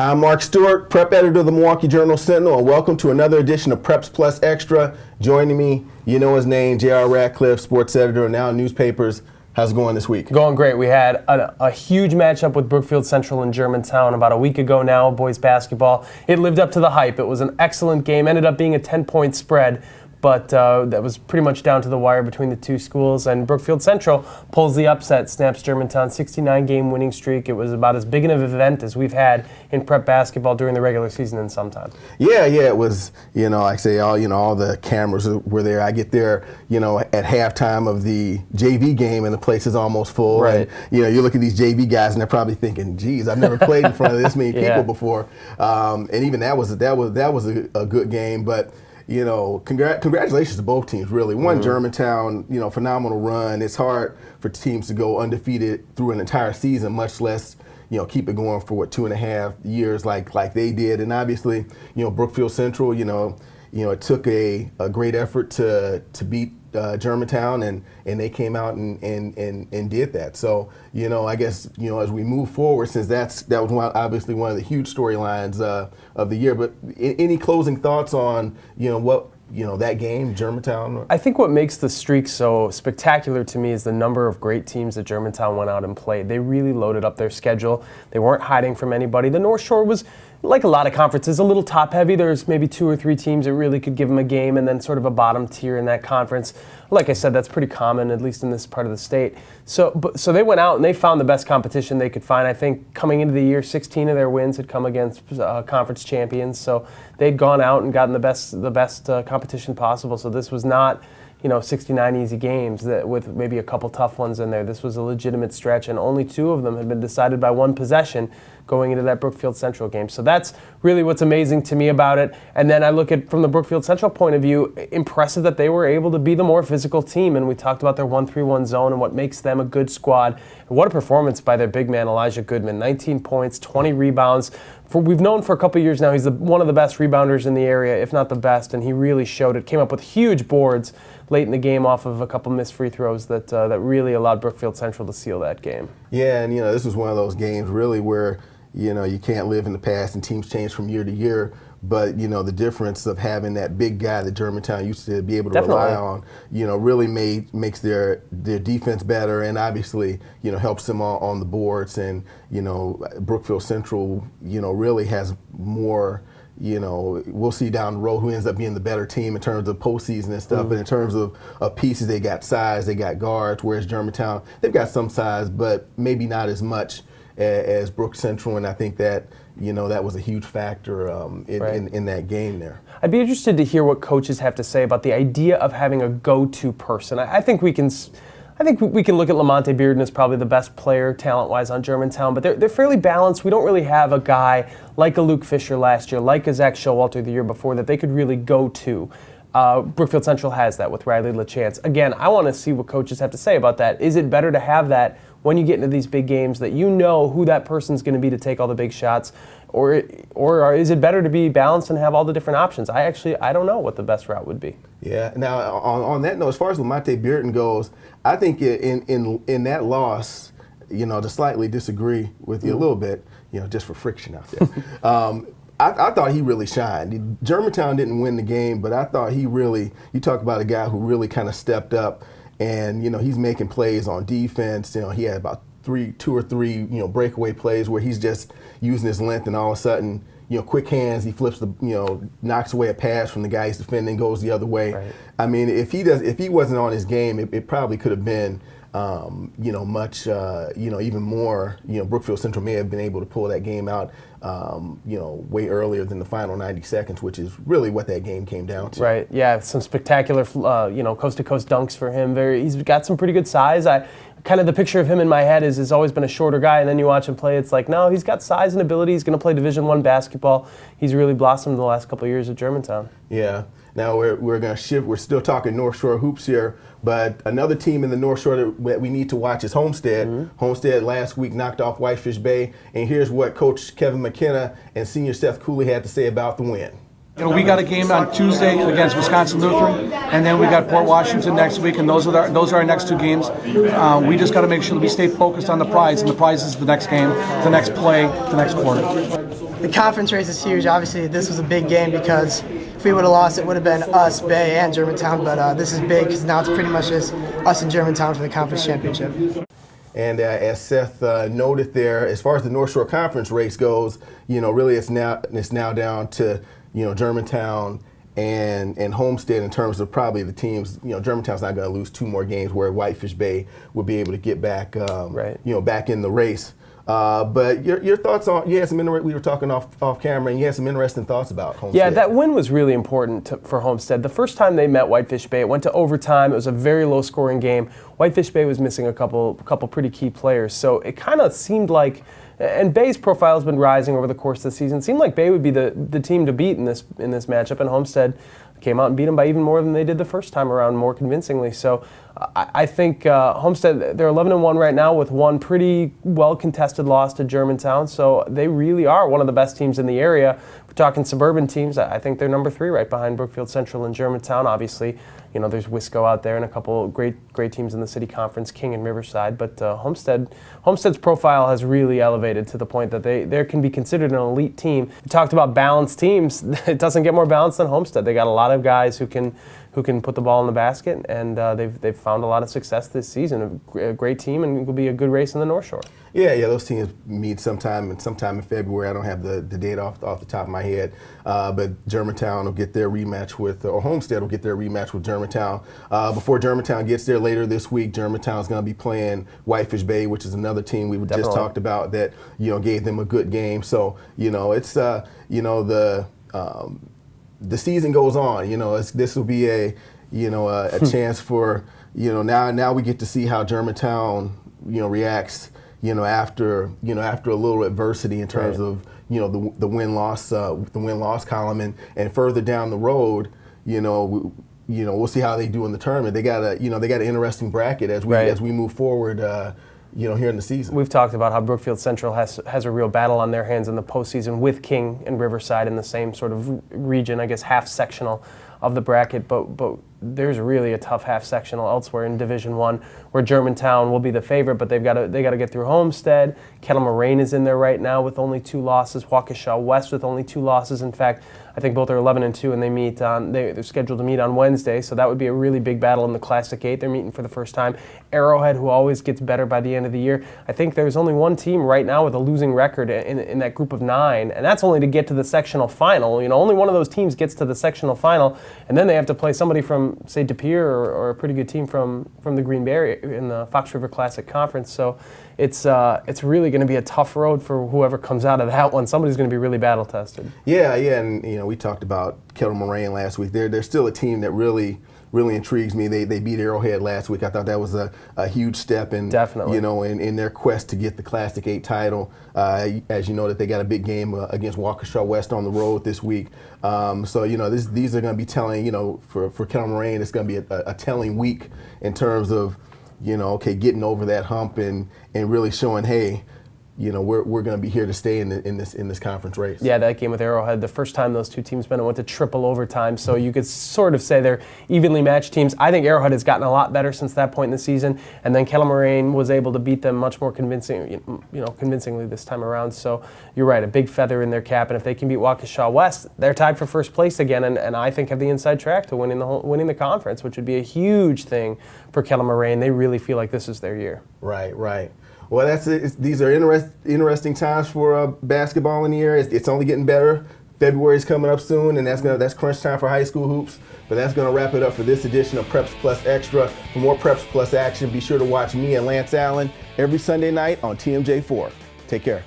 Hi, I'm Mark Stewart, prep editor of the Milwaukee Journal-Sentinel, and welcome to another edition of Preps Plus Extra. Joining me, you know his name, J.R. Radcliffe, sports editor, and now newspapers. How's it going this week? Going great. We had a huge matchup with Brookfield Central and Germantown about a week ago now, boys basketball. It lived up to the hype. It was an excellent game, ended up being a 10-point spread. But that was pretty much down to the wire between the two schools. And Brookfield Central pulls the upset, snaps Germantown's 69-game winning streak. It was about as big an event as we've had in prep basketball during the regular season in some time. Yeah, it was, like I say, all the cameras were there. I get there, at halftime of the JV game and the place is almost full. Right. And, you look at these JV guys and they're probably thinking, geez, I've never played in front of this many people before. And even that was a good game. But congratulations to both teams, really. One, Germantown, phenomenal run. It's hard for teams to go undefeated through an entire season, much less, keep it going for 2.5 years like they did. And obviously, Brookfield Central, it took a great effort to beat Germantown, and they came out and did that. So, I guess, as we move forward, since that was obviously one of the huge storylines of the year. But any closing thoughts on, that game, Germantown? I think what makes the streak so spectacular to me is the number of great teams that Germantown went out and played. They really loaded up their schedule. They weren't hiding from anybody. The North Shore was, like a lot of conferences, a little top-heavy. There's maybe 2 or 3 teams that really could give them a game, and then sort of a bottom tier in that conference. Like I said, that's pretty common, at least in this part of the state. So they went out and they found the best competition they could find. I think coming into the year, 16 of their wins had come against conference champions. So they'd gone out and gotten the best competition possible. So this was not 69 easy games with maybe a couple tough ones in there. This was a legitimate stretch, and only 2 of them had been decided by one possession going into that Brookfield Central game. So that's really what's amazing to me about it. And then I look at, from the Brookfield Central point of view, impressive that they were able to be the more physical team. And we talked about their 1-3-1 zone and what makes them a good squad. And what a performance by their big man, Elijah Goodman. 19 points, 20 rebounds. We've known for a couple years now he's one of the best rebounders in the area, if not the best, and he really showed it. Came up with huge boards late in the game off of a couple missed free throws that really allowed Brookfield Central to seal that game. Yeah, and this was one of those games really where you can't live in the past and teams change from year to year. But, the difference of having that big guy that Germantown used to be able to rely on, really makes their defense better, and obviously, helps them on the boards. And, Brookfield Central, really has more, we'll see down the road who ends up being the better team in terms of postseason and stuff. But in terms of pieces, they got size, they got guards, whereas Germantown, they've got some size, but maybe not as much as Brook Central, and I think that that was a huge factor in that game there. I'd be interested to hear what coaches have to say about the idea of having a go-to person. I think we can look at Lamonte Bearden as probably the best player talent-wise on Germantown, but they're fairly balanced. We don't really have a guy like a Luke Fisher last year, like a Zach Showalter the year before, that they could really go to. Brookfield Central has that with Riley LaChance. Again, I want to see what coaches have to say about that. Is it better to have that when you get into these big games, that you know who that person's going to be to take all the big shots, or is it better to be balanced and have all the different options? I don't know what the best route would be. Yeah. Now, on that note, as far as Lamonte Bearden goes, I think in that loss, to slightly disagree with you a little bit, just for friction out there. I thought he really shined. Germantown didn't win the game, but I thought you talk about a guy who really kind of stepped up, and, he's making plays on defense. He had about 2 or 3, breakaway plays where he's just using his length, and all of a sudden, quick hands, he flips knocks away a pass from the guy he's defending, goes the other way. Right. I mean, if he wasn't on his game, it probably could have been, much, even more, Brookfield Central may have been able to pull that game out, way earlier than the final 90 seconds, which is really what that game came down to. Right, yeah, some spectacular, coast-to-coast dunks for him. He's got some pretty good size. Kind of the picture of him in my head has always been a shorter guy, and then you watch him play, it's like, no, he's got size and ability. He's going to play Division I basketball. He's really blossomed the last couple of years at Germantown. Yeah. Now we're going to shift. We're still talking North Shore hoops here, but another team in the North Shore that we need to watch is Homestead. Homestead last week knocked off Whitefish Bay, and here's what Coach Kevin McKenna and Senior Seth Cooley had to say about the win. We got a game on Tuesday against Wisconsin Lutheran, and then we got Port Washington next week, and those are our next two games. We just got to make sure that we stay focused on the prize, and the prize is the next game, the next play, the next quarter. The conference race is huge. Obviously, this was a big game because if we would have lost, it would have been us, Bay, and Germantown. But this is big because now it's pretty much just us and Germantown for the conference championship. And as Seth noted there, as far as the North Shore Conference race goes, really it's now down to Germantown and Homestead in terms of probably the teams. Germantown's not going to lose two more games where Whitefish Bay will be able to get back, back in the race. But your thoughts on, we were talking off camera, and you had some interesting thoughts about Homestead. Yeah, that win was really important for Homestead. The first time they met Whitefish Bay, it went to overtime. It was a very low-scoring game. Whitefish Bay was missing a couple pretty key players, so it kind of seemed like, and Bay's profile has been rising over the course of the season. It seemed like Bay would be the team to beat in this matchup, and Homestead came out and beat them by even more than they did the first time around, more convincingly. So I think Homestead, they're 11-1 right now with one pretty well-contested loss to Germantown. So they really are one of the best teams in the area. We're talking suburban teams. I think they're number 3 right behind Brookfield Central and Germantown. Obviously, there's Wisco out there and a couple great teams in the city conference, King and Riverside. But Homestead's profile has really elevated to the point that they can be considered an elite team. We talked about balanced teams. It doesn't get more balanced than Homestead. They got a lot of guys who can put the ball in the basket, and they've found a lot of success this season. A great team, and it will be a good race in the North Shore. Yeah, those teams meet sometime in February. I don't have the date off the top of my head, but Germantown will get their rematch or Homestead will get their rematch with Germantown. Before Germantown gets there later this week, Germantown's going to be playing Whitefish Bay, which is another team we just talked about that gave them a good game. So it's the season goes on. This will be a chance for now we get to see how Germantown reacts after a little adversity in terms of the win-loss column, and further down the road we'll see how they do in the tournament. They got an interesting bracket as we move forward here in the season. We've talked about how Brookfield Central has a real battle on their hands in the postseason with King and Riverside in the same sort of region, I guess half sectional of the bracket, but there's really a tough half sectional elsewhere in Division I where Germantown will be the favorite, but they got to get through Homestead. Kettle Moraine is in there right now with only 2 losses. Waukesha West with only 2 losses. In fact, I think both are 11-2, and they're scheduled to meet on Wednesday, so that would be a really big battle in the Classic 8. They're meeting for the first time. Arrowhead, who always gets better by the end of the year. I think there's only one team right now with a losing record in that group of 9, and that's only to get to the sectional final. Only one of those teams gets to the sectional final, and then they have to play somebody from, say, De Pere or a pretty good team from the Green Bay area in the Fox River Classic Conference. So it's really going to be a tough road for whoever comes out of that one. Somebody's going to be really battle tested. Yeah, and we talked about Kettle Moraine last week. They're still a team that really intrigues me. They beat Arrowhead last week. I thought that was a huge step in definitely in their quest to get the Classic 8 title. As you know, that they got a big game against Waukesha West on the road this week. So these are going to be telling. For Kettle Moraine, it's going to be a telling week in terms of getting over that hump and really showing, hey, we're going to be here to stay in this conference race. Yeah, that game with Arrowhead, the first time those two teams met, it went to triple overtime. So you could sort of say they're evenly matched teams. I think Arrowhead has gotten a lot better since that point in the season, and then Kettle Moraine was able to beat them much more convincingly this time around. So you're right, a big feather in their cap, and if they can beat Waukesha West, they're tied for first place again, and I think have the inside track to winning the conference, which would be a huge thing for Kettle Moraine. They really feel like this is their year. Right. Well, that's it. These are interesting times for basketball in the area. It's only getting better. February's coming up soon, and that's crunch time for high school hoops. But that's going to wrap it up for this edition of Preps Plus Extra. For more Preps Plus action, be sure to watch me and Lance Allen every Sunday night on TMJ4. Take care.